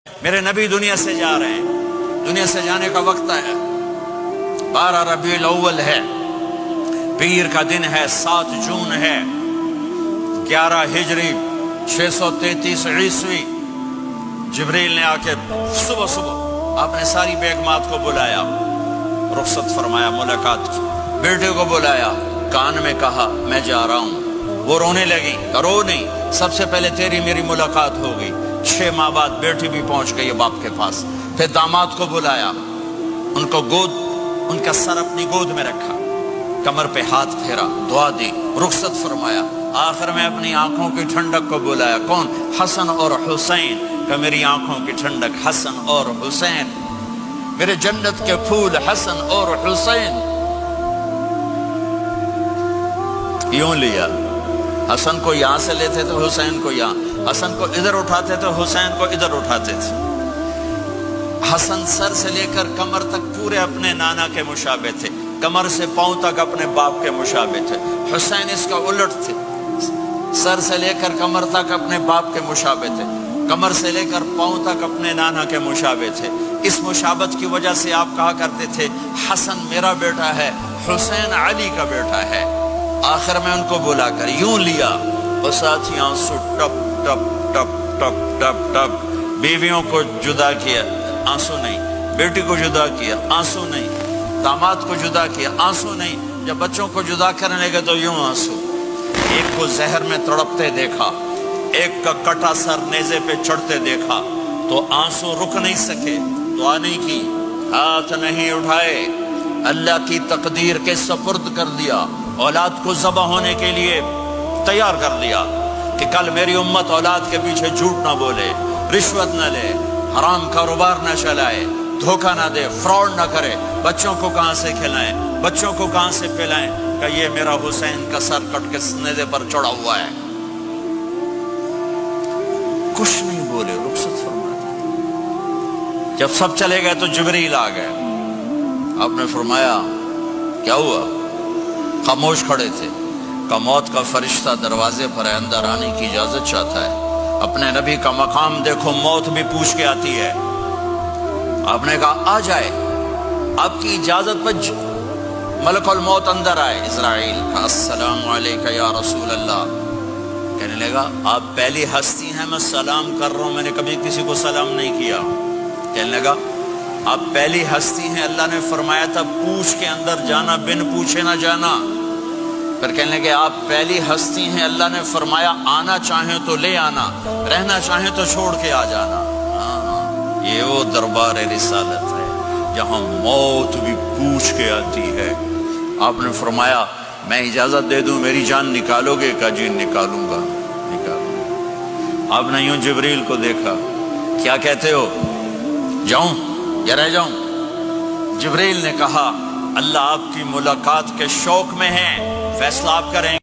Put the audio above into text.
میرے نبی دنیا سے جا رہے ہیں، دنیا سے جانے کا وقت ہے، 12 ربیع الاول ہے، پیر کا دن ہے، 7 جون ہے، 11 ہجری 633 عیسوی۔ جبریل نے آ کے صبح صبح آپ نے ساری بیگمات کو بلایا، رخصت فرمایا، ملاقات کی، بیٹے کو بلایا، کان میں کہا میں جا رہا ہوں۔ وہ رونے لگی، رو نہیں، سب سے پہلے تیری میری ملاقات ہوگی۔ 6 ماہ بعد بیٹی بھی پہنچ گئی باپ کے پاس۔ پھر داماد کو بلایا، ان کو ان کا سر اپنی گود میں رکھا، کمر پہ ہاتھ پھیرا، دعا دی، رخصت فرمایا۔ آخر میں اپنی آنکھوں کی ٹھنڈک کو بلایا، کون؟ حسن اور حسین، کہ میری آنکھوں کی ٹھنڈک حسن اور حسین، میرے جنت کے پھول حسن اور حسین۔ یوں لیا، حسن کو یہاں سے لیتے تھے، حسین کو یہاں، حسن کو ادھر اٹھاتے تھے، حسین کو ادھر اٹھاتے تھے۔ حسن سر سے لے کر کمر تک پورے اپنے نانا کے مشابہ تھے، کمر سے پاؤں تک اپنے باپ کے مشابہ تھے۔ حسین اس کا الٹ تھے، سر سے لے کر کمر تک اپنے باپ کے مشابہ تھے، کمر سے لے کر پاؤں تک اپنے نانا کے مشابہ تھے۔ اس مشابہت کی وجہ سے آپ کہا کرتے تھے حسن میرا بیٹا ہے، حسین علی کا بیٹا ہے۔ آخر میں ان کو بلا کر یوں لیا، اور ساتھ ہی آنسو ٹپ ٹپ ٹپ ٹپ ٹپ ٹپ۔ بیویوں کو جدا کیا، آنسو نہیں، بیٹی کو جدا کیا، آنسو نہیں، داماد کو جدا کیا، آنسو نہیں، جب بچوں کو جدا کرنے لگے تو یوں آنسو۔ ایک کو زہر میں تڑپتے دیکھا، ایک کا کٹا سر نیزے پہ چڑھتے دیکھا تو آنسو رک نہیں سکے، دعا نہیں کی، ہاتھ نہیں اٹھائے، اللہ کی تقدیر کے سپرد کر دیا، اولاد کو ذبح ہونے کے لیے تیار کر لیا کہ کل میری امت اولاد کے پیچھے جھوٹ نہ بولے، رشوت نہ لے، حرام کاروبار نہ چلائے، دھوکہ نہ دے، فراڈ نہ کرے، بچوں کو کہاں سے کھلائیں، بچوں کو کہاں سے پلائیں، کہ یہ میرا حسین کا سر کٹ کے نیزے پر چڑھا ہوا ہے۔ کچھ نہیں بولے، رخصت فرما دی۔ جب سب چلے گئے تو جبریل آ گئے، آپ نے فرمایا کیا ہوا؟ خاموش کھڑے تھے، کہ موت کا فرشتہ دروازے پر ہے، اندر آنے کی اجازت چاہتا ہے۔ اپنے نبی کا مقام دیکھو، موت بھی پوچھ کے آتی ہے۔ آپ نے کہا آ جائے، آپ کی اجازت پر ملک الموت اندر آئے۔ اسرائیل کا السلام علیکہ یا رسول اللہ، کہنے لگا آپ پہلی ہستی ہیں، میں سلام کر رہا ہوں، میں نے کبھی کسی کو سلام نہیں کیا۔ کہنے لگا آپ پہلی ہستی ہیں، اللہ نے فرمایا تھا پوچھ کے اندر جانا، بن پوچھے نہ جانا۔ پھر کہنے لگے آپ پہلی ہستی ہیں، اللہ نے فرمایا آنا چاہیں تو لے آنا، رہنا چاہیں تو چھوڑ کے آ جانا۔ یہ وہ دربار رسالت ہے جہاں موت بھی پوچھ کے آتی ہے۔ آپ نے فرمایا میں اجازت دے دوں میری جان نکالو گے؟ کہ جی نکالوں گا، نکالوں گا۔ آپ نے یوں جبریل کو دیکھا، کیا کہتے ہو، جاؤں یا رہ جاؤں؟ جبریل نے کہا اللہ آپ کی ملاقات کے شوق میں ہے، فیصلہ آپ کریں۔